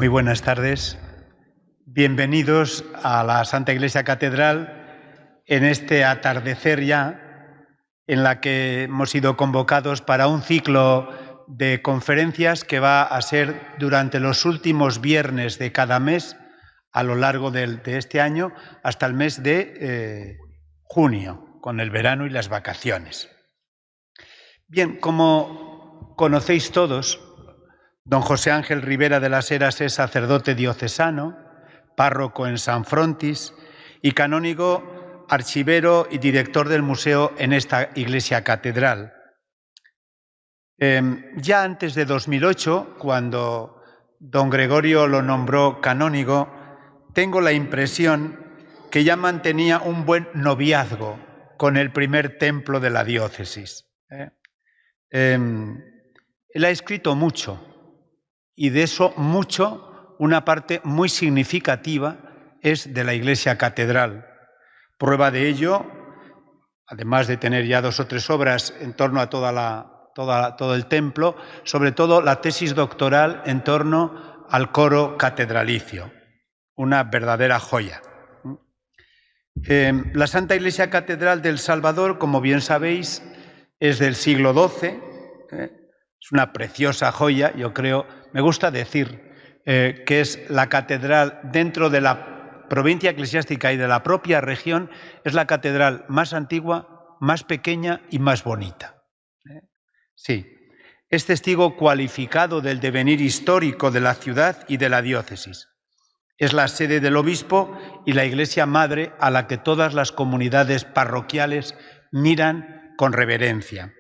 Muy buenas tardes. Bienvenidos a la Santa Iglesia Catedral en este atardecer ya, en la que hemos sido convocados para un ciclo de conferencias que va a ser durante los últimos viernes de cada mes a lo largo de este año hasta el mes de junio, con el verano y las vacaciones. Bien, como conocéis todos, don José Ángel Rivera de las Heras es sacerdote diocesano, párroco en San Frontis y canónigo, archivero y director del museo en esta iglesia catedral. Ya antes de 2008, cuando don Gregorio lo nombró canónigo, tengo la impresión que ya mantenía un buen noviazgo con el primer templo de la diócesis. Él ha escrito mucho, y de eso mucho, una parte muy significativa es de la Iglesia Catedral. Prueba de ello, además de tener ya 2 o 3 obras en torno a todo el templo, sobre todo la tesis doctoral en torno al coro catedralicio, una verdadera joya. La Santa Iglesia Catedral del Salvador, como bien sabéis, es del siglo XII, es una preciosa joya, yo creo. Me gusta decir que es la catedral dentro de la provincia eclesiástica y de la propia región, es la catedral más antigua, más pequeña y más bonita. Sí, es testigo cualificado del devenir histórico de la ciudad y de la diócesis. Es la sede del obispo y la iglesia madre a la que todas las comunidades parroquiales miran con reverencia.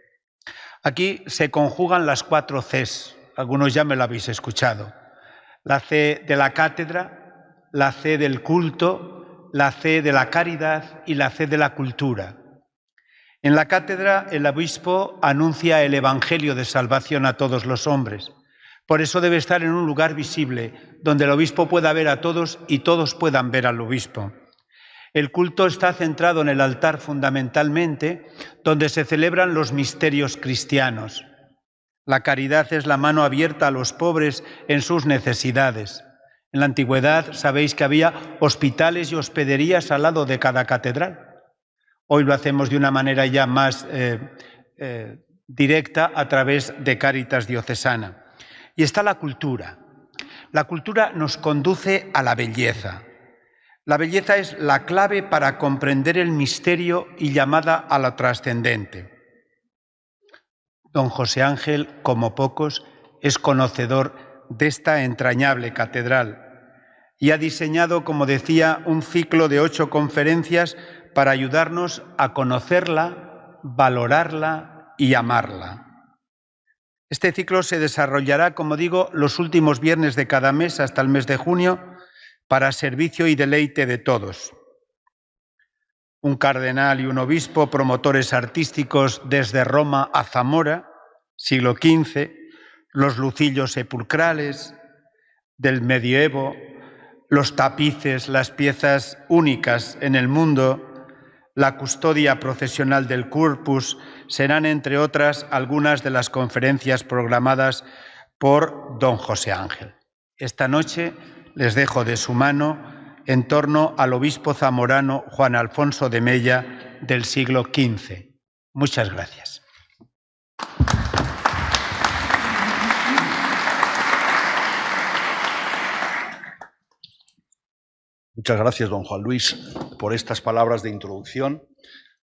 Aquí se conjugan las 4 Cs, algunos ya me lo habéis escuchado. La C de la cátedra, la C del culto, la C de la caridad y la C de la cultura. En la cátedra el obispo anuncia el evangelio de salvación a todos los hombres. Por eso debe estar en un lugar visible, donde el obispo pueda ver a todos y todos puedan ver al obispo. El culto está centrado en el altar fundamentalmente, donde se celebran los misterios cristianos. La caridad es la mano abierta a los pobres en sus necesidades. En la antigüedad sabéis que había hospitales y hospederías al lado de cada catedral. Hoy lo hacemos de una manera ya más directa a través de Cáritas Diocesana. Y está la cultura. La cultura nos conduce a la belleza. La belleza es la clave para comprender el misterio y llamada a lo trascendente. Don José Ángel, como pocos, es conocedor de esta entrañable catedral y ha diseñado, como decía, un ciclo de 8 conferencias para ayudarnos a conocerla, valorarla y amarla. Este ciclo se desarrollará, como digo, los últimos viernes de cada mes hasta el mes de junio, para servicio y deleite de todos. Un cardenal y un obispo, promotores artísticos desde Roma a Zamora, siglo XV, los lucillos sepulcrales del medioevo, los tapices, las piezas únicas en el mundo, la custodia procesional del Corpus, serán, entre otras, algunas de las conferencias programadas por don José Ángel. Esta noche les dejo de su mano en torno al obispo zamorano Juan Alfonso de Mella del siglo XV. Muchas gracias. Muchas gracias, don Juan Luis, por estas palabras de introducción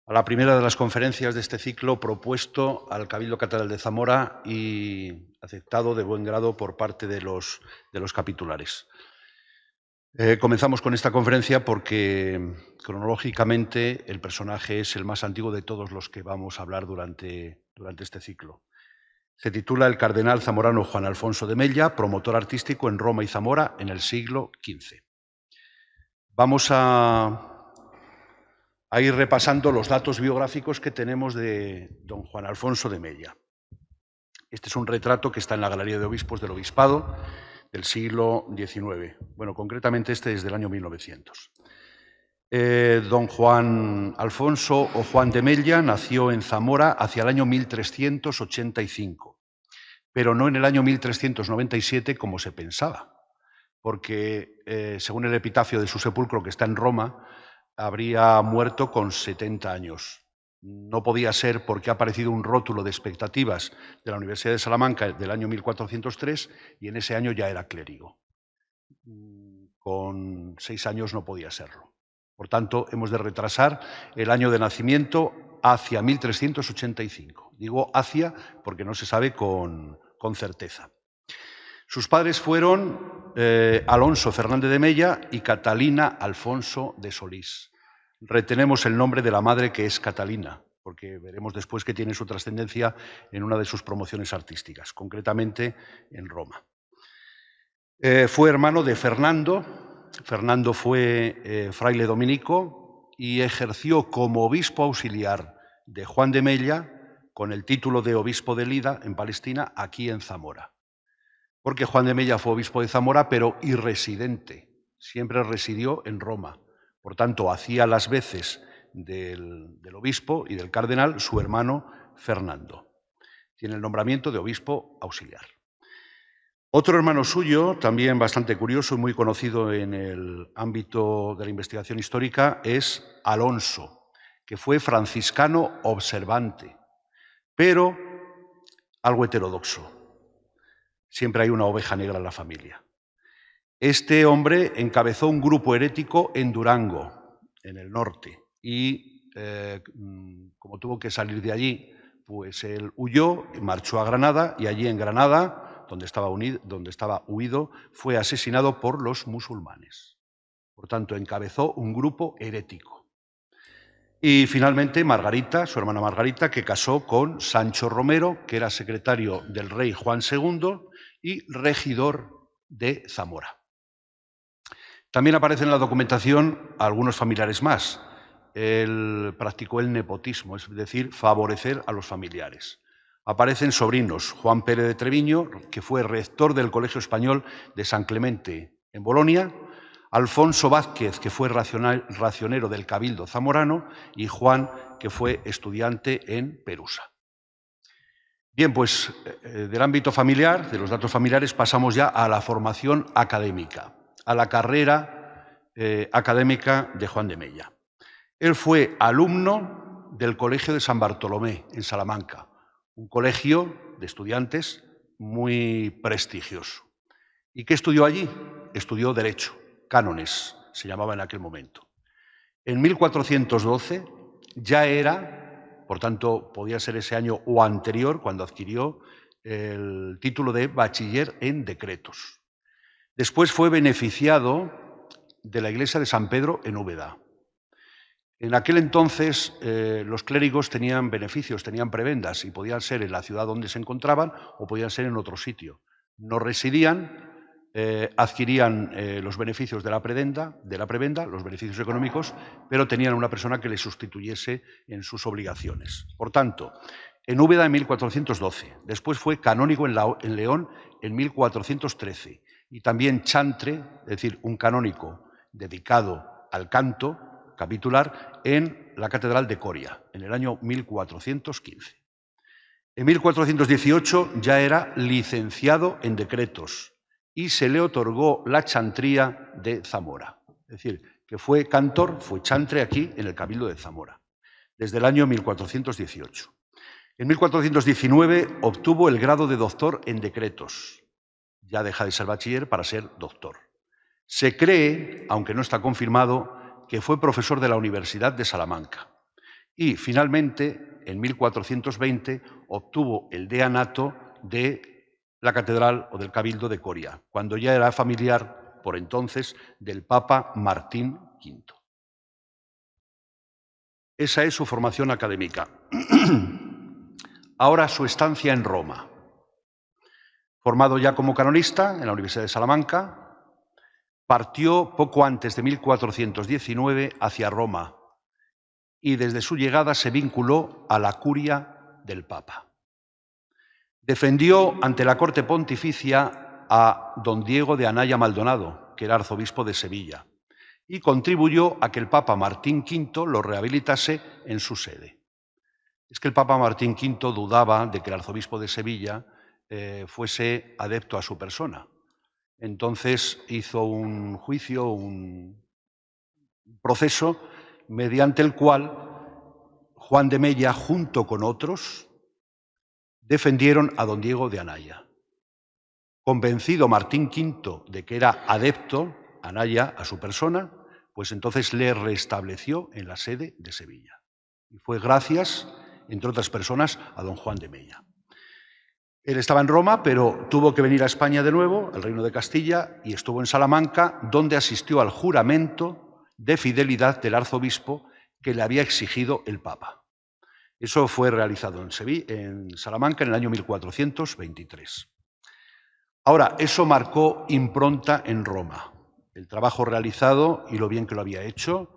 a la primera de las conferencias de este ciclo propuesto al Cabildo Catedral de Zamora y aceptado de buen grado por parte de los capitulares. Comenzamos con esta conferencia porque cronológicamente el personaje es el más antiguo de todos los que vamos a hablar durante este ciclo. Se titula El cardenal zamorano Juan Alfonso de Mella, promotor artístico en Roma y Zamora en el siglo XV. Vamos a ir repasando los datos biográficos que tenemos de don Juan Alfonso de Mella. Este es un retrato que está en la Galería de Obispos del Obispado del siglo XIX. Bueno, concretamente este desde el año 1900. Don Juan Alfonso o Juan de Mella nació en Zamora hacia el año 1385, pero no en el año 1397 como se pensaba. porque según el epitafio de su sepulcro, que está en Roma, habría muerto con 70 años. No podía ser porque ha aparecido un rótulo de expectativas de la Universidad de Salamanca del año 1403 y en ese año ya era clérigo. Con 6 años no podía serlo. Por tanto, hemos de retrasar el año de nacimiento hacia 1385. Digo hacia porque no se sabe con certeza. Sus padres fueron Alonso Fernández de Mella y Catalina Alfonso de Solís. Retenemos el nombre de la madre, que es Catalina, porque veremos después que tiene su trascendencia en una de sus promociones artísticas, concretamente en Roma. Fue hermano de Fernando. Fernando fue fraile dominico y ejerció como obispo auxiliar de Juan de Mella con el título de obispo de Lida, en Palestina, aquí en Zamora. Porque Juan de Mella fue obispo de Zamora, pero irresidente. Siempre residió en Roma. Por tanto, hacía las veces del obispo y del cardenal su hermano Fernando. Tiene el nombramiento de obispo auxiliar. Otro hermano suyo, también bastante curioso y muy conocido en el ámbito de la investigación histórica, es Alonso, que fue franciscano observante, pero algo heterodoxo. Siempre hay una oveja negra en la familia. Este hombre encabezó un grupo herético en Durango, en el norte, y como tuvo que salir de allí, pues él huyó, marchó a Granada, y allí en Granada, donde estaba huido, fue asesinado por los musulmanes. Por tanto, encabezó un grupo herético. Y finalmente Margarita, su hermana Margarita, que casó con Sancho Romero, que era secretario del rey Juan II y regidor de Zamora. También aparecen en la documentación algunos familiares más. Él practicó el nepotismo, es decir, favorecer a los familiares. Aparecen sobrinos: Juan Pérez de Treviño, que fue rector del Colegio Español de San Clemente en Bolonia; Alfonso Vázquez, que fue racionero del Cabildo zamorano; y Juan, que fue estudiante en Perusa. Bien, pues del ámbito familiar, de los datos familiares, pasamos ya a la formación académica, a la carrera académica de Juan de Mella. Él fue alumno del Colegio de San Bartolomé, en Salamanca, un colegio de estudiantes muy prestigioso. ¿Y qué estudió allí? Estudió Derecho, cánones, se llamaba en aquel momento. En 1412 ya era, por tanto, podía ser ese año o anterior, cuando adquirió el título de bachiller en decretos. Después fue beneficiado de la iglesia de San Pedro en Úbeda. En aquel entonces los clérigos tenían beneficios, tenían prebendas, y podían ser en la ciudad donde se encontraban o podían ser en otro sitio. No residían, adquirían los beneficios de la prebenda, los beneficios económicos, pero tenían una persona que les sustituyese en sus obligaciones. Por tanto, en Úbeda en 1412, después fue canónigo en León en 1413, y también chantre, es decir, un canónico dedicado al canto capitular, en la Catedral de Coria, en el año 1415. En 1418 ya era licenciado en decretos y se le otorgó la chantría de Zamora. Es decir, que fue cantor, fue chantre aquí en el Cabildo de Zamora, desde el año 1418. En 1419 obtuvo el grado de doctor en decretos. Ya deja de ser bachiller para ser doctor. Se cree, aunque no está confirmado, que fue profesor de la Universidad de Salamanca. Y finalmente, en 1420, obtuvo el deanato de la Catedral o del Cabildo de Coria, cuando ya era familiar, por entonces, del Papa Martín V. Esa es su formación académica. Ahora su estancia en Roma. Formado ya como canonista en la Universidad de Salamanca, partió poco antes de 1419 hacia Roma y desde su llegada se vinculó a la curia del Papa. Defendió ante la corte pontificia a don Diego de Anaya Maldonado, que era arzobispo de Sevilla, y contribuyó a que el Papa Martín V lo rehabilitase en su sede. Es que el Papa Martín V dudaba de que el arzobispo de Sevilla fuese adepto a su persona. entonces hizo un juicio, un proceso, mediante el cual Juan de Mella, junto con otros, defendieron a don Diego de Anaya. Convencido Martín V de que era adepto Anaya a su persona, pues entonces le restableció en la sede de Sevilla. Y fue gracias, entre otras personas, a don Juan de Mella. Él estaba en Roma, pero tuvo que venir a España de nuevo, al Reino de Castilla, y estuvo en Salamanca, donde asistió al juramento de fidelidad del arzobispo que le había exigido el Papa. Eso fue realizado en Salamanca en el año 1423. Ahora, eso marcó impronta en Roma. El trabajo realizado y lo bien que lo había hecho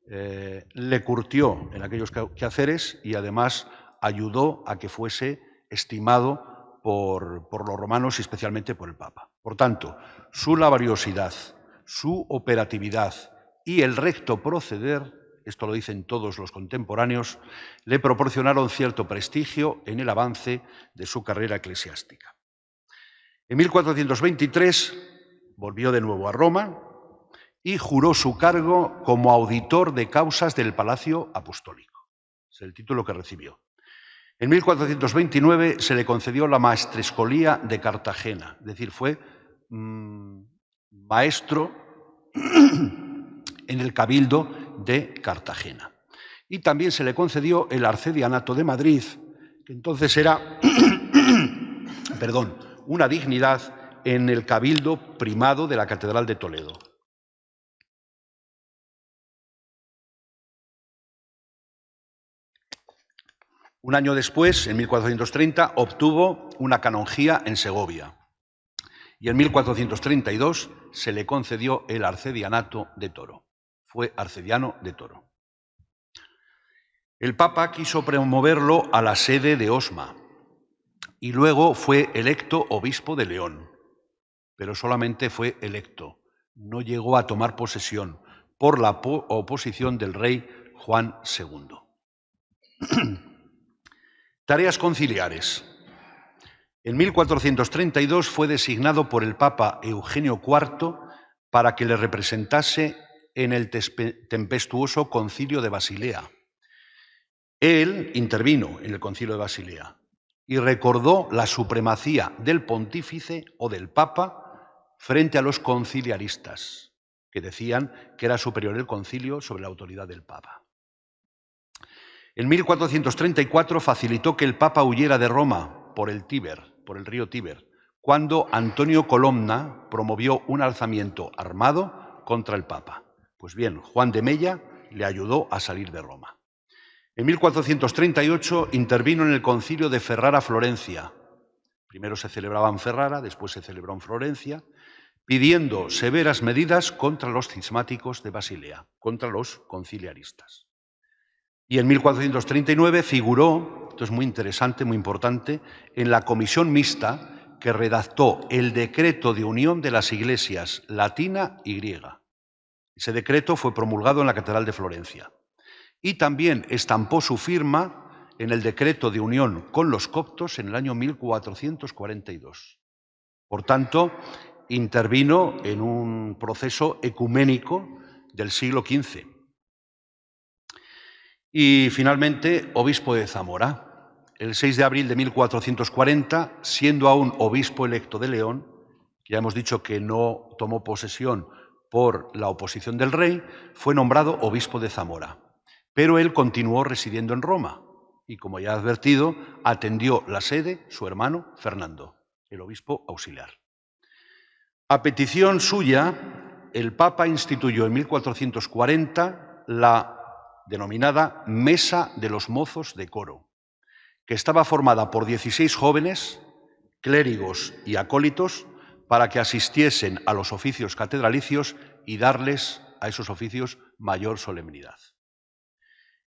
le curtió en aquellos quehaceres y además ayudó a que fuese estimado por los romanos y especialmente por el Papa. Por tanto, su laboriosidad, su operatividad y el recto proceder, esto lo dicen todos los contemporáneos, le proporcionaron cierto prestigio en el avance de su carrera eclesiástica. En 1423 volvió de nuevo a Roma y juró su cargo como auditor de causas del Palacio Apostólico. Es el título que recibió. En 1429 se le concedió la maestrescolía de Cartagena, es decir, fue maestro en el Cabildo de Cartagena. Y también se le concedió el arcedianato de Madrid, que entonces era una dignidad en el Cabildo Primado de la Catedral de Toledo. Un año después, en 1430, obtuvo una canonjía en Segovia y en 1432 se le concedió el arcedianato de Toro. Fue arcediano de Toro. El Papa quiso promoverlo a la sede de Osma y luego fue electo obispo de León, pero solamente fue electo, no llegó a tomar posesión por la oposición del rey Juan II. Tareas conciliares. En 1432 fue designado por el Papa Eugenio IV para que le representase en el tempestuoso Concilio de Basilea. Él intervino en el Concilio de Basilea y recordó la supremacía del pontífice o del Papa frente a los conciliaristas, que decían que era superior el concilio sobre la autoridad del Papa. En 1434 facilitó que el Papa huyera de Roma por el río Tíber, cuando Antonio Colonna promovió un alzamiento armado contra el Papa. Pues bien, Juan de Mella le ayudó a salir de Roma. En 1438 intervino en el concilio de Ferrara-Florencia. Primero se celebraba en Ferrara, después se celebró en Florencia, pidiendo severas medidas contra los cismáticos de Basilea, contra los conciliaristas. Y en 1439 figuró, esto es muy interesante, muy importante, en la comisión mixta que redactó el decreto de unión de las iglesias latina y griega. Ese decreto fue promulgado en la Catedral de Florencia. Y también estampó su firma en el decreto de unión con los coptos en el año 1442. Por tanto, intervino en un proceso ecuménico del siglo XV. Y finalmente, obispo de Zamora. El 6 de abril de 1440, siendo aún obispo electo de León, ya hemos dicho que no tomó posesión por la oposición del rey, fue nombrado obispo de Zamora. Pero él continuó residiendo en Roma y, como ya he advertido, atendió la sede su hermano Fernando, el obispo auxiliar. A petición suya, el Papa instituyó en 1440 la denominada Mesa de los Mozos de Coro, que estaba formada por 16 jóvenes, clérigos y acólitos, para que asistiesen a los oficios catedralicios y darles a esos oficios mayor solemnidad.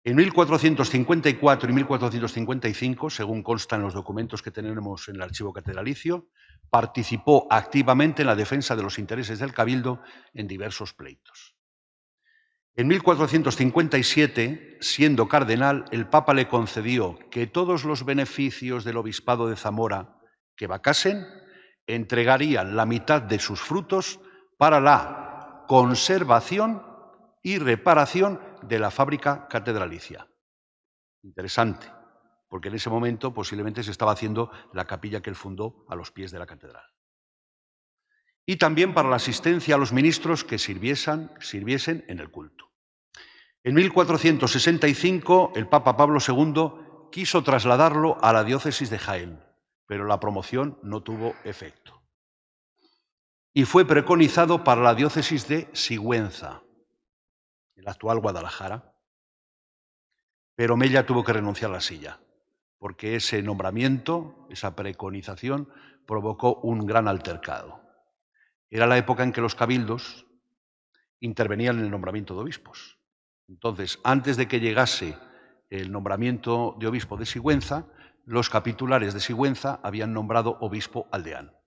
En 1454 y 1455, según consta en los documentos que tenemos en el archivo catedralicio, participó activamente en la defensa de los intereses del cabildo en diversos pleitos. En 1457, siendo cardenal, el Papa le concedió que todos los beneficios del obispado de Zamora que vacasen, entregarían la mitad de sus frutos para la conservación y reparación de la fábrica catedralicia. Interesante, porque en ese momento posiblemente se estaba haciendo la capilla que él fundó a los pies de la catedral. Y también para la asistencia a los ministros que sirviesen en el culto. En 1465 el Papa Pablo II quiso trasladarlo a la diócesis de Jaén, pero la promoción no tuvo efecto. Y fue preconizado para la diócesis de Sigüenza, en la actual Guadalajara, pero Mella tuvo que renunciar a la silla, porque ese nombramiento, esa preconización, provocó un gran altercado. Era la época en que los cabildos intervenían en el nombramiento de obispos. Entonces, antes de que llegase el nombramiento de obispo de Sigüenza, los capitulares de Sigüenza habían nombrado obispo al deán.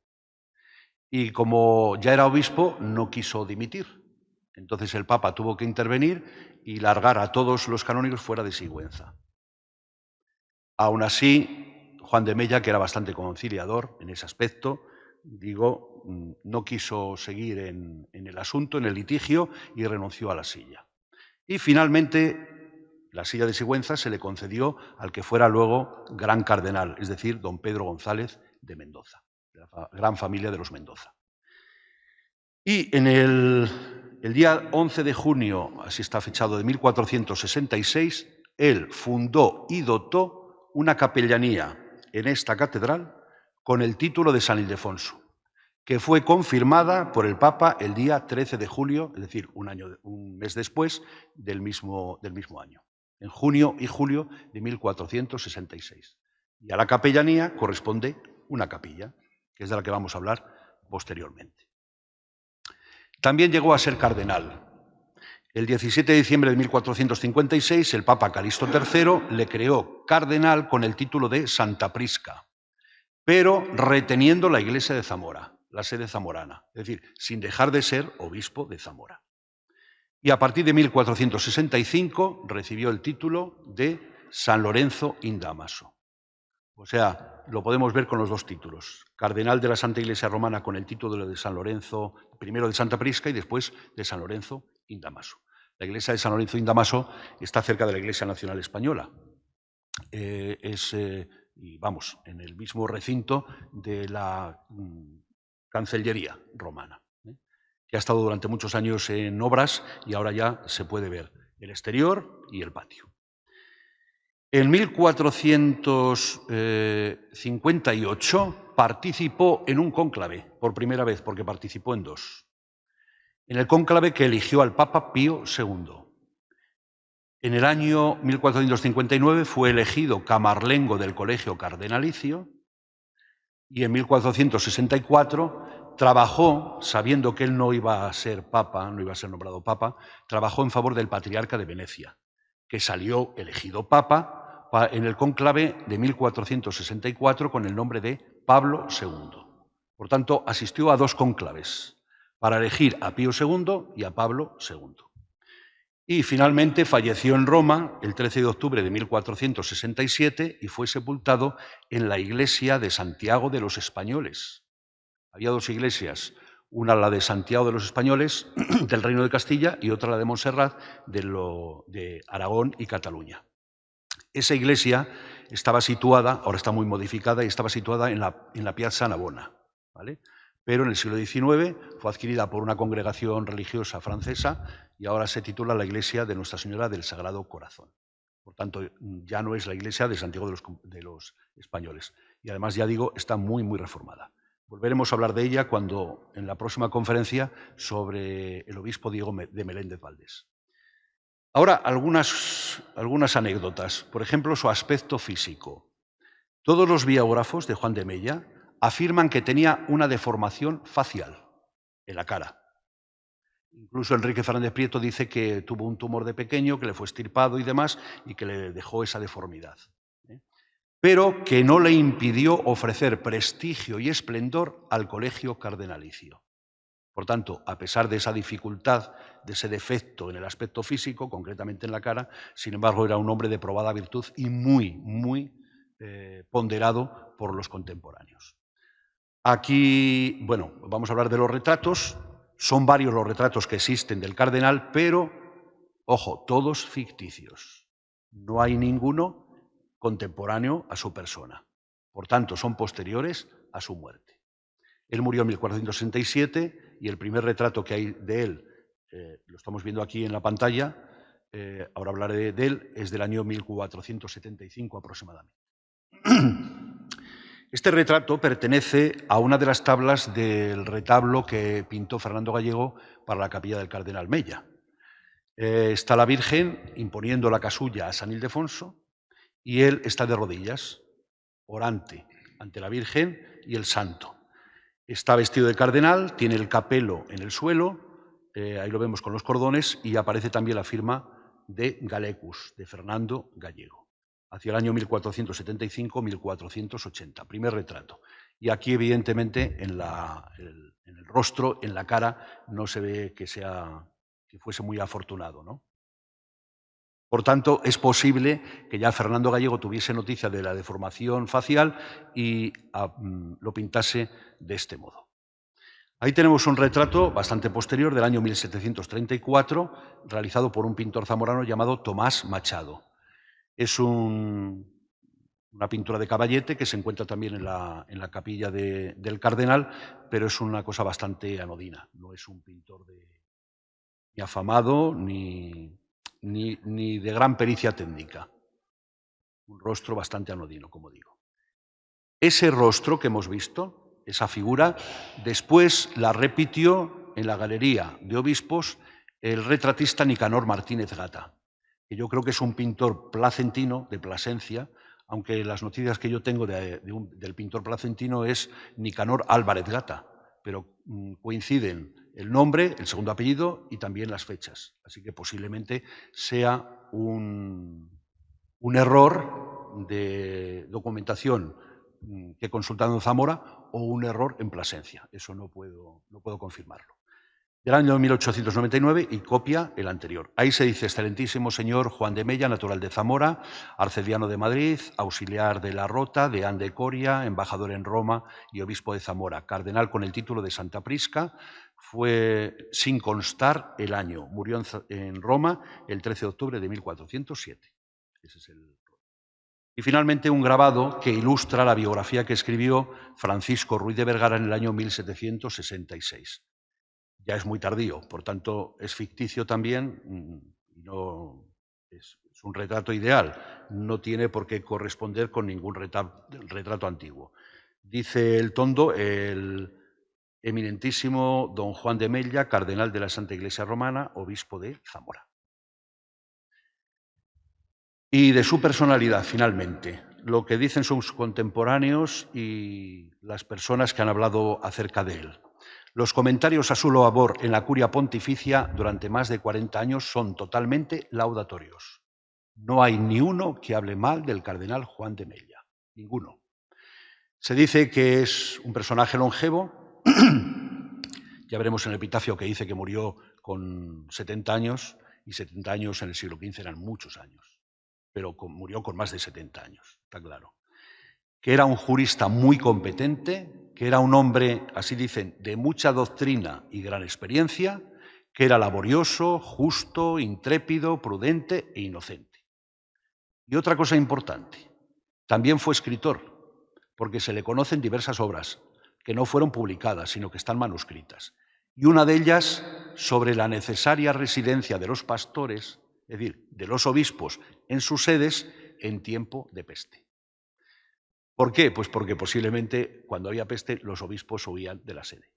Y como ya era obispo, no quiso dimitir. Entonces el Papa tuvo que intervenir y largar a todos los canónigos fuera de Sigüenza. Aún así, Juan de Mella, que era bastante conciliador en ese aspecto, no quiso seguir en el asunto, en el litigio, y renunció a la silla. Y finalmente, la silla de Sigüenza se le concedió al que fuera luego gran cardenal, es decir, don Pedro González de Mendoza, de la gran familia de los Mendoza. Y en el día 11 de junio, así está fechado, de 1466, él fundó y dotó una capellanía en esta catedral con el título de San Ildefonso, que fue confirmada por el Papa el día 13 de julio, es decir, un mes después del mismo año, en junio y julio de 1466. Y a la capellanía corresponde una capilla, que es de la que vamos a hablar posteriormente. También llegó a ser cardenal. El 17 de diciembre de 1456, el Papa Calixto III le creó cardenal con el título de Santa Prisca, pero reteniendo la iglesia de Zamora, la sede zamorana, es decir, sin dejar de ser obispo de Zamora. Y a partir de 1465 recibió el título de San Lorenzo in Damaso. O sea, lo podemos ver con los dos títulos. Cardenal de la Santa Iglesia Romana con el título de San Lorenzo, primero de Santa Prisca y después de San Lorenzo in Damaso. La iglesia de San Lorenzo in Damaso está cerca de la Iglesia Nacional Española. Vamos, en el mismo recinto de la Cancillería romana, que ha estado durante muchos años en obras y ahora ya se puede ver el exterior y el patio. En 1458 participó en un cónclave, por primera vez, porque participó en dos. En el cónclave que eligió al Papa Pío II. En el año 1459 fue elegido camarlengo del Colegio Cardenalicio y en 1464 trabajó, sabiendo que él no iba a ser papa, no iba a ser nombrado papa, trabajó en favor del patriarca de Venecia, que salió elegido papa en el cónclave de 1464 con el nombre de Pablo II. Por tanto, asistió a dos cónclaves para elegir a Pío II y a Pablo II. Y finalmente falleció en Roma el 13 de octubre de 1467 y fue sepultado en la iglesia de Santiago de los Españoles. Había dos iglesias, una la de Santiago de los Españoles, del Reino de Castilla, y otra la de Montserrat, de Aragón y Cataluña. Esa iglesia estaba situada, ahora está muy modificada, y estaba situada en la Piazza Navona, ¿vale? Pero en el siglo XIX fue adquirida por una congregación religiosa francesa y ahora se titula la Iglesia de Nuestra Señora del Sagrado Corazón. Por tanto, ya no es la iglesia de Santiago de los Españoles. Y además, ya digo, está muy, muy reformada. Volveremos a hablar de ella en la próxima conferencia sobre el obispo Diego de Meléndez Valdés. Ahora, algunas anécdotas. Por ejemplo, su aspecto físico. Todos los biógrafos de Juan de Mella afirman que tenía una deformación facial en la cara. Incluso Enrique Fernández Prieto dice que tuvo un tumor de pequeño, que le fue extirpado y demás, y que le dejó esa deformidad. Pero que no le impidió ofrecer prestigio y esplendor al colegio cardenalicio. Por tanto, a pesar de esa dificultad, de ese defecto en el aspecto físico, concretamente en la cara, sin embargo, era un hombre de probada virtud y muy, muy ponderado por los contemporáneos. Aquí, bueno, vamos a hablar de los retratos. Son varios los retratos que existen del cardenal, pero, ojo, todos ficticios. No hay ninguno contemporáneo a su persona. Por tanto, son posteriores a su muerte. Él murió en 1467 y el primer retrato que hay de él, lo estamos viendo aquí en la pantalla, ahora hablaré de él, es del año 1475 aproximadamente. Este retrato pertenece a una de las tablas del retablo que pintó Fernando Gallego para la capilla del Cardenal Mella. Está la Virgen imponiendo la casulla a San Ildefonso y él está de rodillas, orante, ante la Virgen y el santo. Está vestido de cardenal, tiene el capelo en el suelo, ahí lo vemos con los cordones, y aparece también la firma de Galecus, de Fernando Gallego, hacia el año 1475-1480, primer retrato. Y aquí, evidentemente, en el rostro, en la cara, no se ve que fuese muy afortunado, ¿no? Por tanto, es posible que ya Fernando Gallego tuviese noticia de la deformación facial y lo pintase de este modo. Ahí tenemos un retrato bastante posterior del año 1734, realizado por un pintor zamorano llamado Tomás Machado. Es una pintura de caballete que se encuentra también en la capilla del Cardenal, pero es una cosa bastante anodina. No es un pintor ni afamado ni de gran pericia técnica. Un rostro bastante anodino, como digo. Ese rostro que hemos visto, esa figura, después la repitió en la Galería de Obispos el retratista Nicanor Martínez Gata, que yo creo que es un pintor placentino, de Plasencia, aunque las noticias que yo tengo del pintor placentino es Nicanor Álvarez Gata, pero coinciden el nombre, el segundo apellido y también las fechas. Así que posiblemente sea un error de documentación que he consultado en Zamora o un error en Plasencia. Eso no puedo confirmarlo. Del año 1899 y copia el anterior. Ahí se dice: excelentísimo señor Juan de Mella, natural de Zamora, arcediano de Madrid, auxiliar de la Rota, deán de Coria, embajador en Roma y obispo de Zamora, cardenal con el título de Santa Prisca, fue sin constar el año. Murió en Roma el 13 de octubre de 1407. Ese es Y finalmente un grabado que ilustra la biografía que escribió Francisco Ruiz de Vergara en el año 1766. Ya es muy tardío, por tanto es ficticio también, no es un retrato ideal, no tiene por qué corresponder con ningún retrato antiguo. Dice el tondo: el eminentísimo don Juan de Mella, cardenal de la Santa Iglesia Romana, obispo de Zamora. Y de su personalidad, finalmente, lo que dicen sus contemporáneos y las personas que han hablado acerca de él. Los comentarios a su loabor en la curia pontificia durante más de 40 años son totalmente laudatorios. No hay ni uno que hable mal del cardenal Juan de Mella, ninguno. Se dice que es un personaje longevo. Ya veremos en el epitafio que dice que murió con 70 años, y 70 años en el siglo XV eran muchos años, pero murió con más de 70 años, está claro. Que era un jurista muy competente, que era un hombre, así dicen, de mucha doctrina y gran experiencia, que era laborioso, justo, intrépido, prudente e inocente. Y otra cosa importante, también fue escritor, porque se le conocen diversas obras que no fueron publicadas, sino que están manuscritas. Y una de ellas sobre la necesaria residencia de los pastores, es decir, de los obispos en sus sedes en tiempo de peste. ¿Por qué? Pues porque posiblemente cuando había peste los obispos huían de la sede.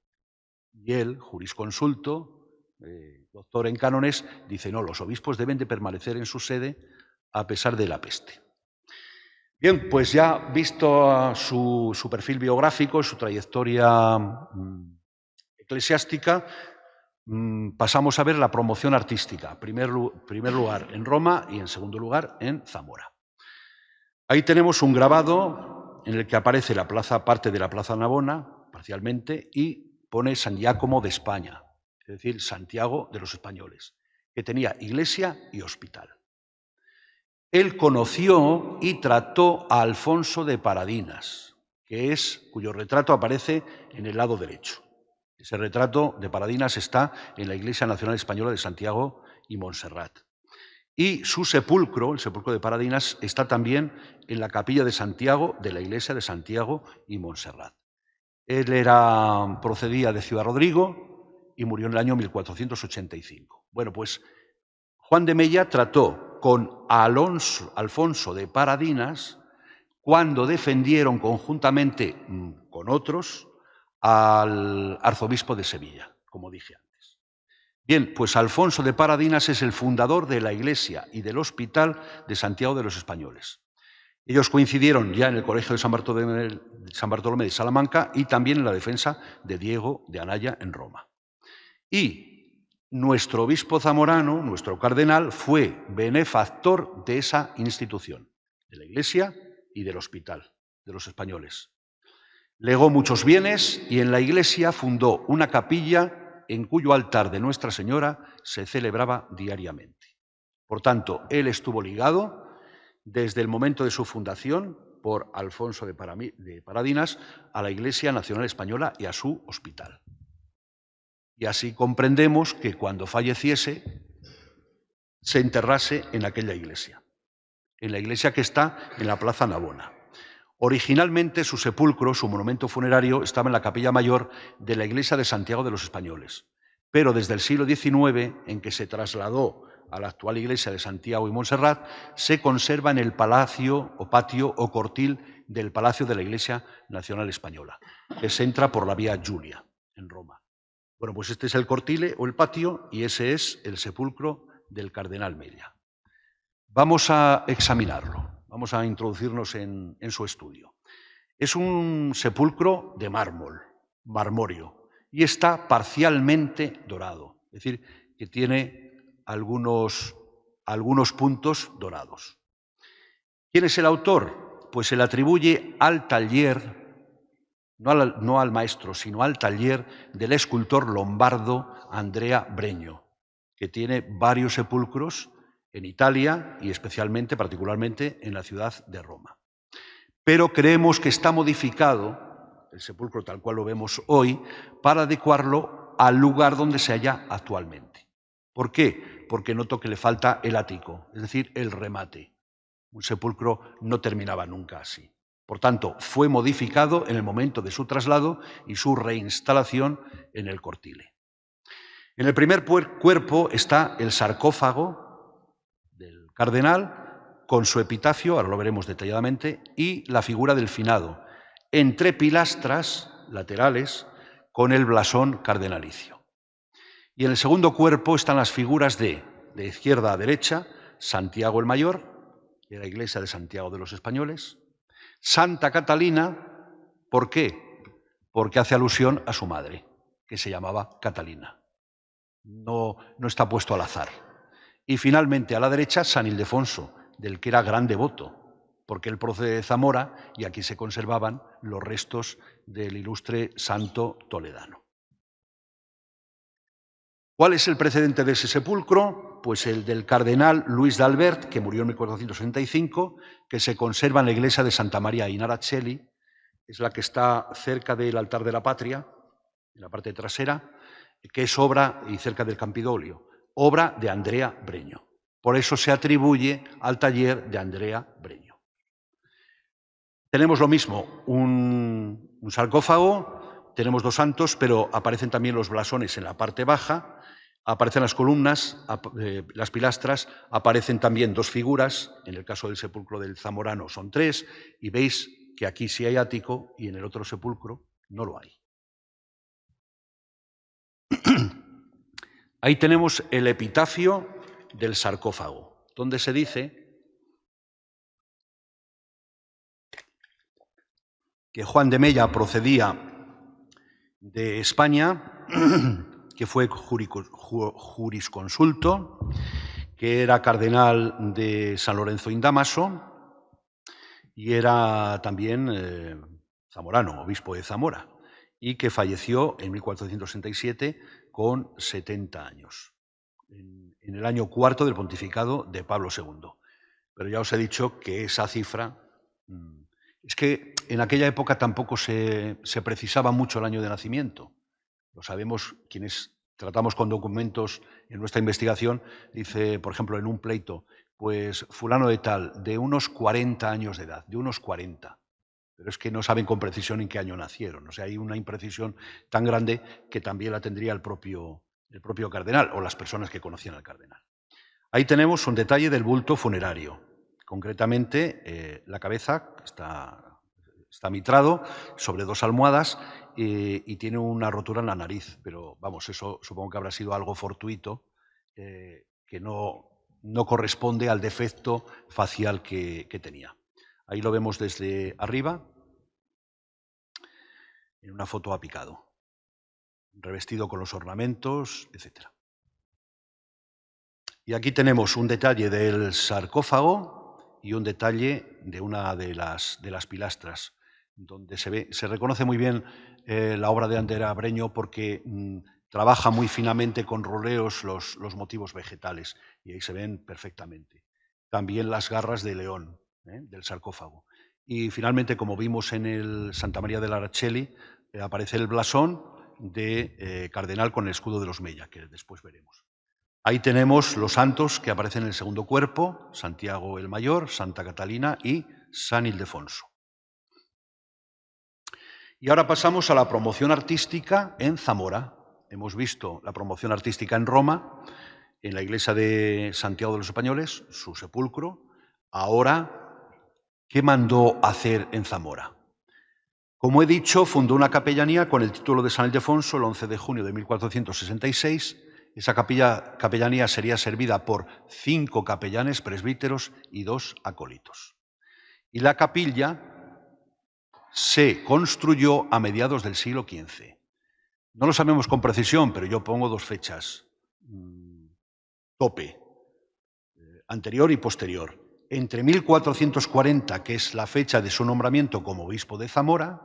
Y él, jurisconsulto, doctor en cánones, dice: no, los obispos deben de permanecer en su sede a pesar de la peste. Bien, pues ya visto su perfil biográfico, su trayectoria eclesiástica, pasamos a ver la promoción artística. En primer lugar en Roma y en segundo lugar en Zamora. Ahí tenemos un grabado en el que aparece la plaza, parte de la Plaza Navona, parcialmente, y pone San Giacomo de España, es decir, Santiago de los españoles, que tenía iglesia y hospital. Él conoció y trató a Alfonso de Paradinas, cuyo retrato aparece en el lado derecho. Ese retrato de Paradinas está en la Iglesia Nacional Española de Santiago y Montserrat. Y su sepulcro, el sepulcro de Paradinas, está también en la capilla de Santiago, de la Iglesia de Santiago y Montserrat. Él procedía de Ciudad Rodrigo y murió en el año 1485. Bueno, pues Juan de Mella trató con Alfonso de Paradinas cuando defendieron conjuntamente con otros al arzobispo de Sevilla, como dije antes. Bien, pues Alfonso de Paradinas es el fundador de la Iglesia y del Hospital de Santiago de los Españoles. Ellos coincidieron ya en el Colegio de San Bartolomé de Salamanca y también en la defensa de Diego de Anaya en Roma. Y nuestro obispo zamorano, nuestro cardenal, fue benefactor de esa institución, de la Iglesia y del Hospital de los Españoles. Legó muchos bienes y en la iglesia fundó una capilla en cuyo altar de Nuestra Señora se celebraba diariamente. Por tanto, él estuvo ligado desde el momento de su fundación por Alfonso de Paradinas a la Iglesia Nacional Española y a su hospital. Y así comprendemos que cuando falleciese se enterrase en aquella iglesia, en la iglesia que está en la Plaza Navona. Originalmente su sepulcro, su monumento funerario, estaba en la capilla mayor de la iglesia de Santiago de los Españoles, pero desde el siglo XIX, en que se trasladó a la actual iglesia de Santiago y Montserrat, se conserva en el palacio o patio o cortil del Palacio de la Iglesia Nacional Española, que se entra por la vía Julia, en Roma. Bueno, pues este es el cortile o el patio y ese es el sepulcro del cardenal Mella. Vamos a examinarlo. Vamos a introducirnos en su estudio. Es un sepulcro de mármol, marmóreo, y está parcialmente dorado, es decir, que tiene algunos puntos dorados. ¿Quién es el autor? Pues se le atribuye al taller, no al maestro, sino al taller del escultor lombardo Andrea Breño, que tiene varios sepulcros en Italia y especialmente, particularmente, en la ciudad de Roma. Pero creemos que está modificado, el sepulcro tal cual lo vemos hoy, para adecuarlo al lugar donde se halla actualmente. ¿Por qué? Porque noto que le falta el ático, es decir, el remate. Un sepulcro no terminaba nunca así. Por tanto, fue modificado en el momento de su traslado y su reinstalación en el cortile. En el primer cuerpo está el sarcófago del cardenal, con su epitafio, ahora lo veremos detalladamente, y la figura del finado, entre pilastras laterales con el blasón cardenalicio. Y en el segundo cuerpo están las figuras de izquierda a derecha, Santiago el Mayor, de la iglesia de Santiago de los Españoles, Santa Catalina, ¿por qué? Porque hace alusión a su madre, que se llamaba Catalina. No está puesto al azar. Y finalmente, a la derecha, San Ildefonso, del que era gran devoto, porque él procede de Zamora y aquí se conservaban los restos del ilustre santo toledano. ¿Cuál es el precedente de ese sepulcro? Pues el del cardenal Luis de Albert, que murió en 1465, que se conserva en la iglesia de Santa María in Araceli, es la que está cerca del altar de la Patria, en la parte trasera, que es obra, y cerca del Campidoglio, obra de Andrea Breño. Por eso se atribuye al taller de Andrea Breño. Tenemos lo mismo, un sarcófago, tenemos dos santos, pero aparecen también los blasones en la parte baja, aparecen las columnas, las pilastras, aparecen también dos figuras, en el caso del sepulcro del zamorano son tres, y veis que aquí sí hay ático y en el otro sepulcro no lo hay. Ahí tenemos el epitafio del sarcófago, donde se dice que Juan de Mella procedía de España, que fue jurisconsulto, que era cardenal de San Lorenzo in Damaso y era también zamorano, obispo de Zamora, y que falleció en 1467 con 70 años, en el año cuarto del pontificado de Pablo II. Pero ya os he dicho que esa cifra es que en aquella época tampoco se precisaba mucho el año de nacimiento. Lo sabemos quienes tratamos con documentos en nuestra investigación. Dice, por ejemplo, en un pleito, pues fulano de tal, de unos 40 años de edad, de unos 40. Pero es que no saben con precisión en qué año nacieron. O sea, hay una imprecisión tan grande que también la tendría el propio cardenal o las personas que conocían al cardenal. Ahí tenemos un detalle del bulto funerario. Concretamente, la cabeza está mitrado sobre 2 almohadas y tiene una rotura en la nariz. Pero vamos, eso supongo que habrá sido algo fortuito que no corresponde al defecto facial que tenía. Ahí lo vemos desde arriba, en una foto a picado, revestido con los ornamentos, etc. Y aquí tenemos un detalle del sarcófago y un detalle de una de las pilastras, donde se reconoce muy bien la obra de Ander Breño porque trabaja muy finamente con roleos los motivos vegetales, y ahí se ven perfectamente. También las garras de león del sarcófago. Y finalmente, como vimos en el Santa María del Araceli, aparece el blasón de cardenal con el escudo de los Mella, que después veremos. Ahí tenemos los santos que aparecen en el segundo cuerpo: Santiago el Mayor, Santa Catalina y San Ildefonso. Y ahora pasamos a la promoción artística en Zamora. Hemos visto la promoción artística en Roma, en la iglesia de Santiago de los Españoles, su sepulcro. Ahora, ¿qué mandó hacer en Zamora? Como he dicho, fundó una capellanía con el título de San Ildefonso el 11 de junio de 1466. Esa capellanía sería servida por 5 capellanes presbíteros y 2 acólitos. Y la capilla se construyó a mediados del siglo XV. No lo sabemos con precisión, pero yo pongo 2 fechas tope, anterior y posterior. Entre 1440, que es la fecha de su nombramiento como obispo de Zamora,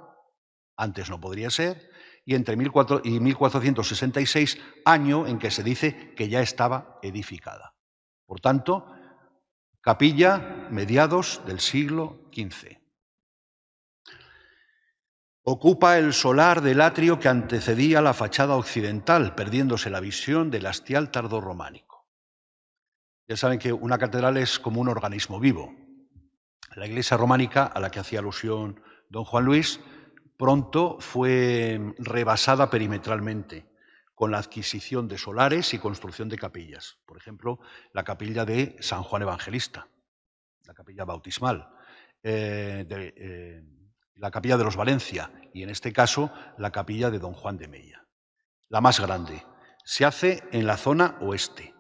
antes no podría ser, y entre 1466, año en que se dice que ya estaba edificada. Por tanto, capilla, mediados del siglo XV. Ocupa el solar del atrio que antecedía la fachada occidental, perdiéndose la visión del hastial tardorrománico. Ya saben que una catedral es como un organismo vivo. La iglesia románica, a la que hacía alusión don Juan Luis, pronto fue rebasada perimetralmente con la adquisición de solares y construcción de capillas. Por ejemplo, la capilla de San Juan Evangelista, la capilla bautismal, la capilla de los Valencia y, en este caso, la capilla de don Juan de Mella. La más grande. Se hace en la zona oeste.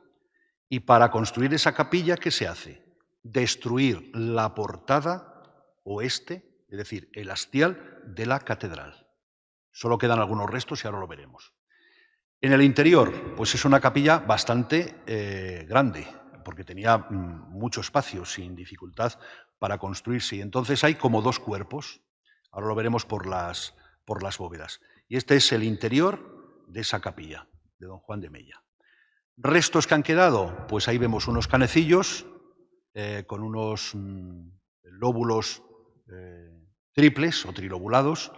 Y para construir esa capilla, ¿qué se hace? Destruir la portada oeste, es decir, el hastial de la catedral. Solo quedan algunos restos y ahora lo veremos. En el interior, pues es una capilla bastante grande, porque tenía mucho espacio, sin dificultad para construirse. Y entonces hay como 2 cuerpos. Ahora lo veremos por las bóvedas. Y este es el interior de esa capilla de don Juan de Mella. ¿Restos que han quedado? Pues ahí vemos unos canecillos con unos lóbulos triples o trilobulados.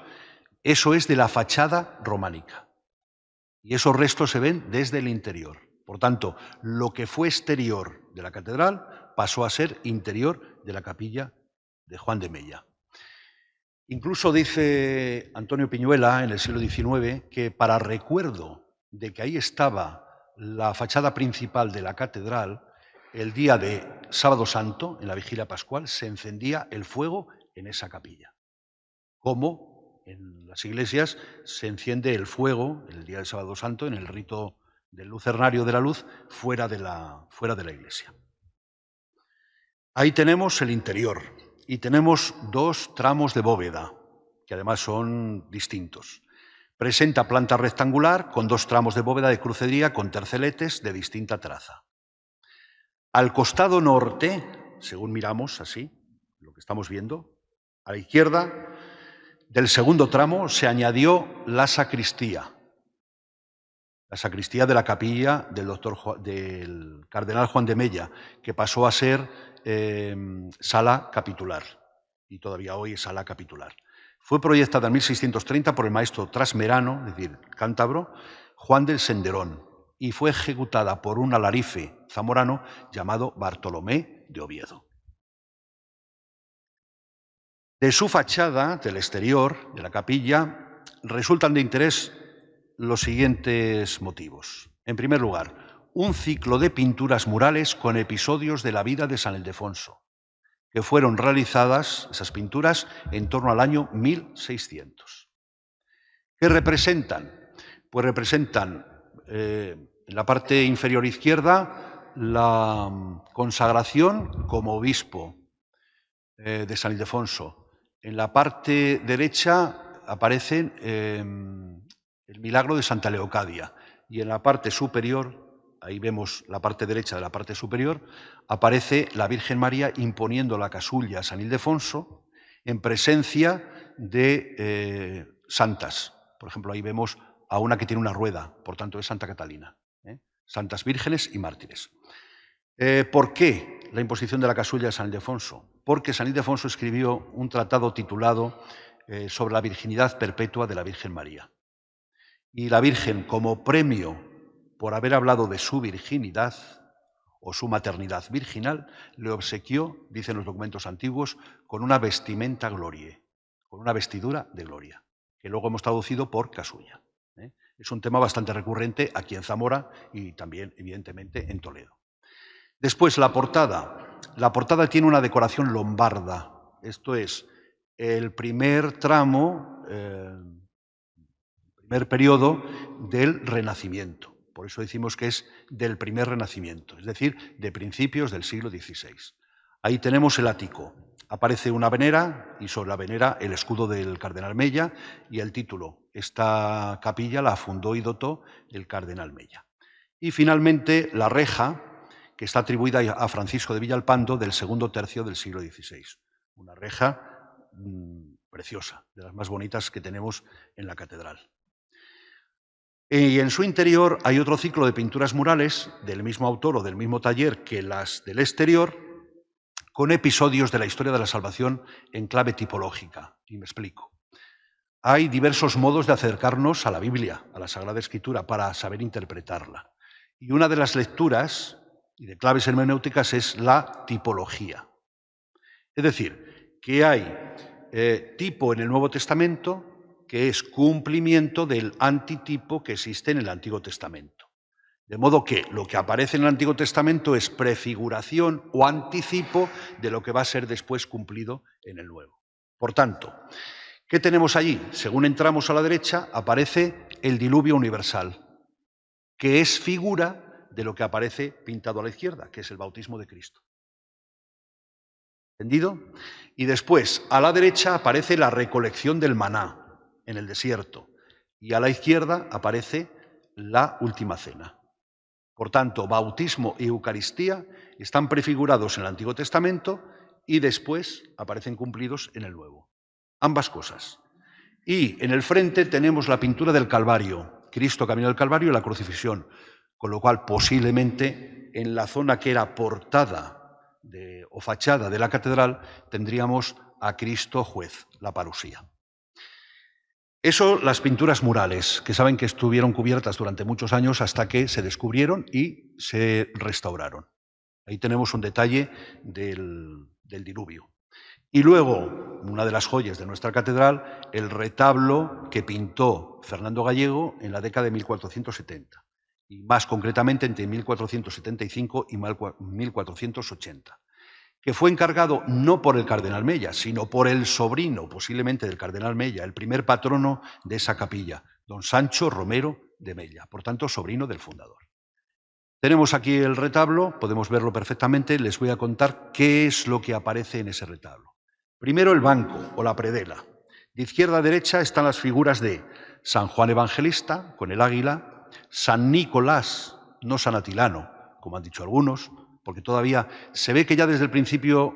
Eso es de la fachada románica. Y esos restos se ven desde el interior. Por tanto, lo que fue exterior de la catedral pasó a ser interior de la capilla de Juan de Mella. Incluso dice Antonio Piñuela en el siglo XIX que, para recuerdo de que ahí estaba la fachada principal de la catedral, el día de Sábado Santo, en la vigilia pascual, se encendía el fuego en esa capilla. Como en las iglesias se enciende el fuego el día de Sábado Santo en el rito del lucernario de la luz fuera de la iglesia. Ahí tenemos el interior y tenemos 2 tramos de bóveda, que además son distintos. Presenta planta rectangular con 2 tramos de bóveda de crucería con terceletes de distinta traza. Al costado norte, según miramos así, lo que estamos viendo, a la izquierda del segundo tramo se añadió la sacristía de la capilla del cardenal Juan de Mella, que pasó a ser sala capitular, y todavía hoy es sala capitular. Fue proyectada en 1630 por el maestro trasmerano, es decir, cántabro, Juan del Senderón, y fue ejecutada por un alarife zamorano llamado Bartolomé de Oviedo. De su fachada, del exterior, de la capilla, resultan de interés los siguientes motivos. En primer lugar, un ciclo de pinturas murales con episodios de la vida de San Ildefonso, que fueron realizadas, esas pinturas, en torno al año 1600. ¿Qué representan? Pues representan, en la parte inferior izquierda, la consagración como obispo de San Ildefonso. En la parte derecha aparece el milagro de Santa Leocadia, y en la parte superior, ahí vemos la parte derecha de la parte superior, aparece la Virgen María imponiendo la casulla a San Ildefonso en presencia de santas. Por ejemplo, ahí vemos a una que tiene una rueda, por tanto es Santa Catalina. Santas vírgenes y mártires. ¿Por qué la imposición de la casulla de San Ildefonso? Porque San Ildefonso escribió un tratado titulado sobre la virginidad perpetua de la Virgen María. Y la Virgen, como premio por haber hablado de su virginidad o su maternidad virginal, le obsequió, dicen los documentos antiguos, con una vestimenta glorie, con una vestidura de gloria, que luego hemos traducido por casulla. Es un tema bastante recurrente aquí en Zamora y también, evidentemente, en Toledo. Después, la portada. La portada tiene una decoración lombarda. Esto es el primer tramo, primer periodo del Renacimiento. Por eso decimos que es del primer Renacimiento, es decir, de principios del siglo XVI. Ahí tenemos el ático. Aparece una venera y sobre la venera el escudo del cardenal Mella y el título. Esta capilla la fundó y dotó el cardenal Mella. Y finalmente la reja, que está atribuida a Francisco de Villalpando del segundo tercio del siglo XVI. Una reja preciosa, de las más bonitas que tenemos en la catedral. Y en su interior hay otro ciclo de pinturas murales del mismo autor o del mismo taller que las del exterior, con episodios de la historia de la salvación en clave tipológica. Y me explico. Hay diversos modos de acercarnos a la Biblia, a la Sagrada Escritura, para saber interpretarla. Y una de las lecturas y de claves hermenéuticas es la tipología. Es decir, que hay tipo en el Nuevo Testamento que es cumplimiento del antitipo que existe en el Antiguo Testamento. De modo que lo que aparece en el Antiguo Testamento es prefiguración o anticipo de lo que va a ser después cumplido en el Nuevo. Por tanto, ¿qué tenemos allí? Según entramos a la derecha, aparece el diluvio universal, que es figura de lo que aparece pintado a la izquierda, que es el bautismo de Cristo. ¿Entendido? Y después, a la derecha aparece la recolección del maná en el desierto, y a la izquierda aparece la última cena. Por tanto, bautismo y Eucaristía están prefigurados en el Antiguo Testamento y después aparecen cumplidos en el Nuevo. Ambas cosas. Y en el frente tenemos la pintura del Calvario, Cristo camino del Calvario y la crucifixión, con lo cual posiblemente en la zona que era portada o fachada de la catedral tendríamos a Cristo juez, la parusía. Eso, las pinturas murales, que saben que estuvieron cubiertas durante muchos años hasta que se descubrieron y se restauraron. Ahí tenemos un detalle del diluvio. Y luego, una de las joyas de nuestra catedral, el retablo que pintó Fernando Gallego en la década de 1470, y más concretamente entre 1475 y 1480. Que fue encargado no por el cardenal Mella, sino por el sobrino, posiblemente del cardenal Mella, el primer patrono de esa capilla, don Sancho Romero de Mella, por tanto, sobrino del fundador. Tenemos aquí el retablo, podemos verlo perfectamente, les voy a contar qué es lo que aparece en ese retablo. Primero el banco o la predela. De izquierda a derecha están las figuras de San Juan Evangelista, con el águila, San Nicolás, no San Atilano, como han dicho algunos, porque todavía se ve que ya desde el principio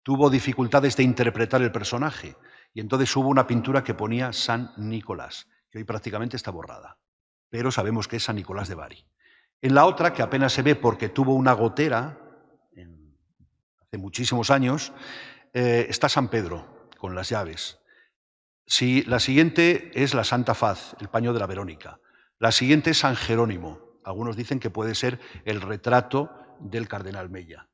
tuvo dificultades de interpretar el personaje, y entonces hubo una pintura que ponía San Nicolás, que hoy prácticamente está borrada, pero sabemos que es San Nicolás de Bari. En la otra, que apenas se ve porque tuvo una gotera hace muchísimos años, está San Pedro con las llaves. Si la siguiente es la Santa Faz, el paño de la Verónica. La siguiente es San Jerónimo. Algunos dicen que puede ser el retrato del cardenal Mella.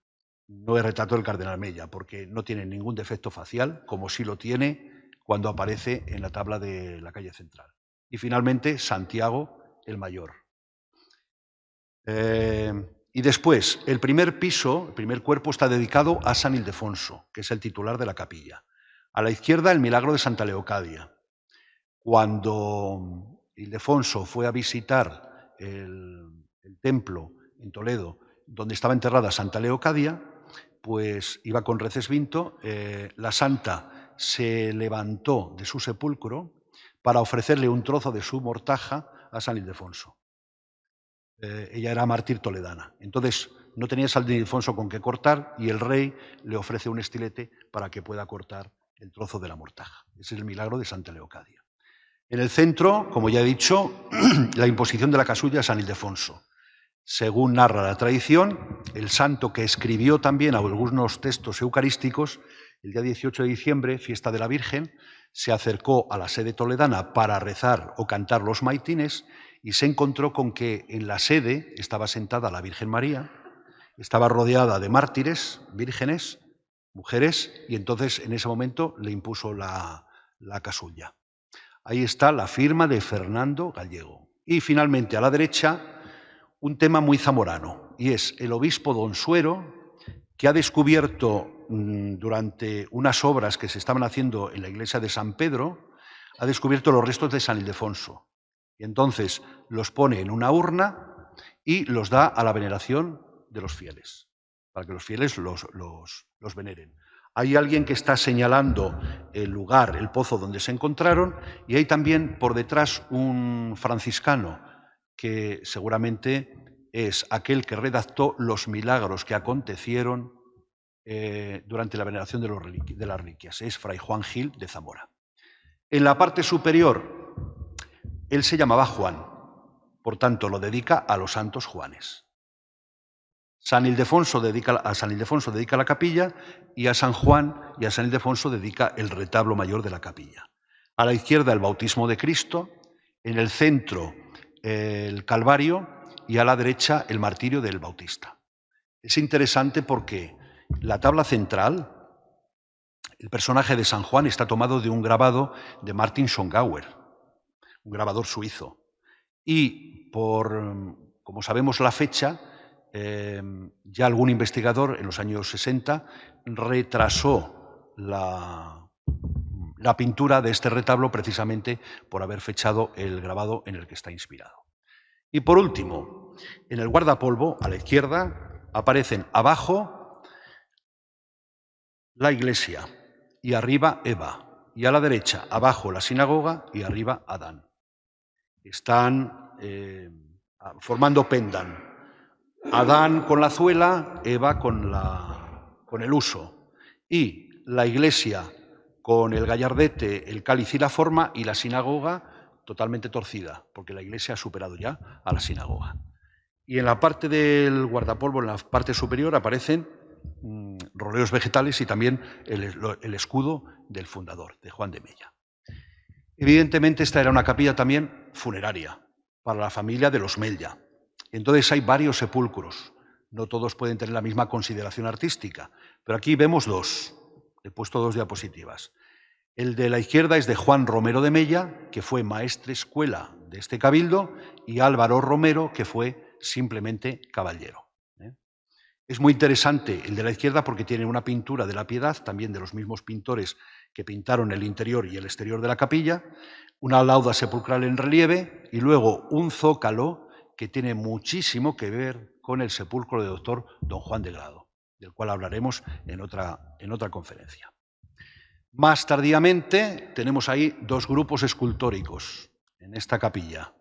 No es retrato del cardenal Mella, porque no tiene ningún defecto facial, como sí lo tiene cuando aparece en la tabla de la calle central. Y finalmente, Santiago el Mayor. Y después, el primer piso, el primer cuerpo está dedicado a San Ildefonso, que es el titular de la capilla. A la izquierda, el milagro de Santa Leocadia. Cuando Ildefonso fue a visitar el templo en Toledo, donde estaba enterrada Santa Leocadia, pues iba con Recesvinto, la santa se levantó de su sepulcro para ofrecerle un trozo de su mortaja a San Ildefonso. Ella era mártir toledana. Entonces, no tenía San Ildefonso con qué cortar y el rey le ofrece un estilete para que pueda cortar el trozo de la mortaja. Ese es el milagro de Santa Leocadia. En el centro, como ya he dicho, la imposición de la casulla a San Ildefonso. Según narra la tradición, el santo que escribió también algunos textos eucarísticos, el día 18 de diciembre, fiesta de la Virgen, se acercó a la sede toledana para rezar o cantar los maitines y se encontró con que en la sede estaba sentada la Virgen María, estaba rodeada de mártires, vírgenes, mujeres, y entonces en ese momento le impuso la casulla. Ahí está la firma de Fernando Gallego. Y finalmente, a la derecha, un tema muy zamorano, y es el obispo don Suero, que ha descubierto durante unas obras que se estaban haciendo en la iglesia de San Pedro, ha descubierto los restos de San Ildefonso. Y entonces los pone en una urna y los da a la veneración de los fieles, para que los fieles los veneren. Hay alguien que está señalando el lugar, el pozo donde se encontraron, y hay también por detrás un franciscano que seguramente es aquel que redactó los milagros que acontecieron durante la veneración de las reliquias. Es Fray Juan Gil de Zamora. En la parte superior, él se llamaba Juan, por tanto lo dedica a los santos Juanes. A San Ildefonso dedica la capilla y a San Juan y a San Ildefonso dedica el retablo mayor de la capilla. A la izquierda el bautismo de Cristo, en el centro el Calvario y a la derecha el martirio del Bautista. Es interesante porque la tabla central, el personaje de San Juan está tomado de un grabado de Martin Schongauer, un grabador suizo. Y como sabemos la fecha, ya algún investigador en los años 60 retrasó la pintura de este retablo precisamente por haber fechado el grabado en el que está inspirado. Y por último, en el guardapolvo, a la izquierda, aparecen abajo la iglesia y arriba Eva, y a la derecha, abajo la sinagoga y arriba Adán. Están formando pendan. Adán con la zuela, Eva con el huso. Y la iglesia con el gallardete, el cáliz y la forma, y la sinagoga totalmente torcida, porque la iglesia ha superado ya a la sinagoga. Y en la parte del guardapolvo, en la parte superior, aparecen roleos vegetales y también el escudo del fundador, de Juan de Mella. Evidentemente, esta era una capilla también funeraria para la familia de los Mella. Entonces hay varios sepulcros. No todos pueden tener la misma consideración artística, pero aquí vemos dos. He puesto dos diapositivas. El de la izquierda es de Juan Romero de Mella, que fue maestre escuela de este cabildo, y Álvaro Romero, que fue simplemente caballero. Es muy interesante el de la izquierda porque tiene una pintura de la Piedad, también de los mismos pintores que pintaron el interior y el exterior de la capilla, una lauda sepulcral en relieve y luego un zócalo que tiene muchísimo que ver con el sepulcro del doctor don Juan de Grado, del cual hablaremos en otra conferencia. Más tardíamente tenemos ahí dos grupos escultóricos en esta capilla,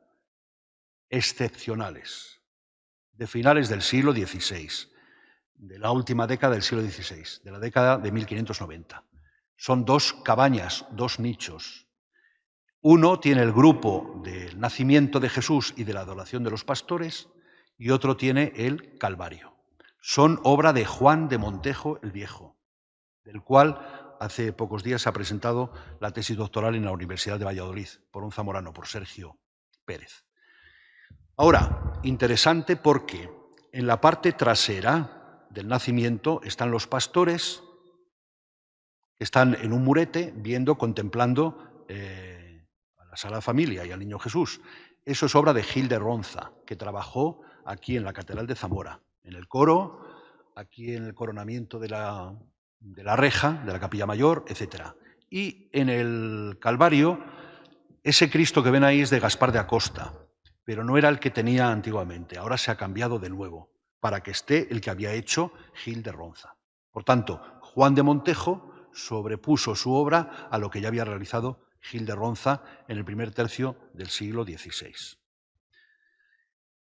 excepcionales, de finales del siglo XVI, de la última década del siglo XVI, de la década de 1590. Son dos cabañas, dos nichos. Uno tiene el grupo del nacimiento de Jesús y de la adoración de los pastores y otro tiene el Calvario. Son obra de Juan de Montejo el Viejo, del cual hace pocos días se ha presentado la tesis doctoral en la Universidad de Valladolid por un zamorano, por Sergio Pérez. Ahora, interesante porque en la parte trasera del nacimiento están los pastores, que están en un murete viendo, contemplando a la Sagrada Familia y al Niño Jesús. Eso es obra de Gil de Ronza, que trabajó aquí en la Catedral de Zamora, en el coro, aquí en el coronamiento de la reja, de la capilla mayor, etc. Y en el Calvario, ese Cristo que ven ahí es de Gaspar de Acosta, pero no era el que tenía antiguamente, ahora se ha cambiado de nuevo, para que esté el que había hecho Gil de Ronza. Por tanto, Juan de Montejo sobrepuso su obra a lo que ya había realizado Gil de Ronza en el primer tercio del siglo XVI.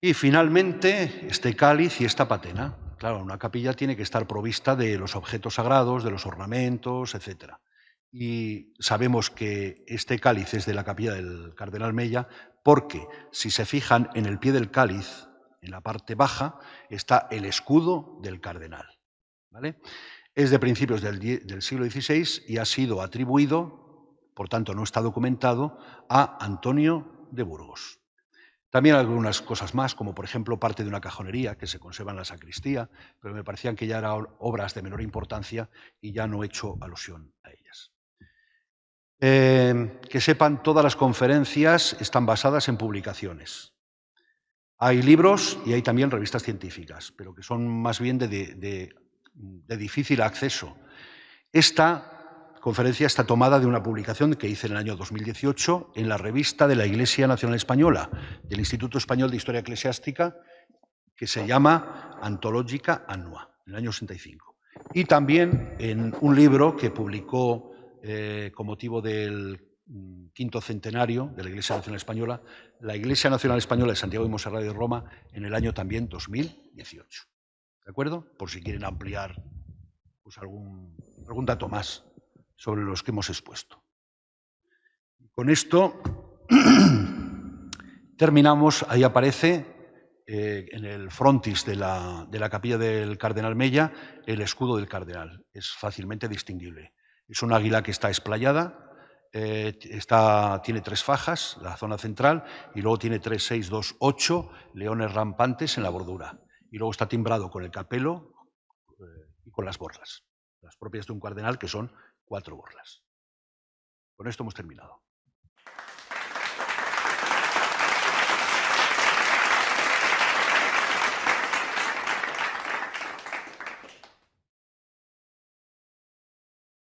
Y finalmente, este cáliz y esta patena. Claro, una capilla tiene que estar provista de los objetos sagrados, de los ornamentos, etc. Y sabemos que este cáliz es de la capilla del Cardenal Mella porque, si se fijan en el pie del cáliz, en la parte baja, está el escudo del cardenal, ¿vale? Es de principios del siglo XVI y ha sido atribuido, por tanto no está documentado, a Antonio de Burgos. También algunas cosas más, como por ejemplo parte de una cajonería que se conserva en la sacristía, pero me parecían que ya eran obras de menor importancia y ya no he hecho alusión a ellas. Que sepan, todas las conferencias están basadas en publicaciones. Hay libros y hay también revistas científicas, pero que son más bien de difícil acceso. Esta conferencia está tomada de una publicación que hice en el año 2018 en la revista de la Iglesia Nacional Española, del Instituto Español de Historia Eclesiástica, que se llama Antológica Annua, en el año 65. Y también en un libro que publicó con motivo del quinto centenario de la Iglesia Nacional Española, la Iglesia Nacional Española de Santiago y Montserrat de Roma, en el año también 2018. ¿De acuerdo? Por si quieren ampliar pues, algún dato más sobre los que hemos expuesto. Con esto terminamos. Ahí aparece en el frontis de la capilla del Cardenal Mella el escudo del cardenal. Es fácilmente distinguible. Es un águila que está esplayada, tiene 3 fajas, la zona central, y luego tiene 3, 6, 2, 8 leones rampantes en la bordura. Y luego está timbrado con el capelo y con las borlas, las propias de un cardenal, que son 4 borlas. Con esto hemos terminado.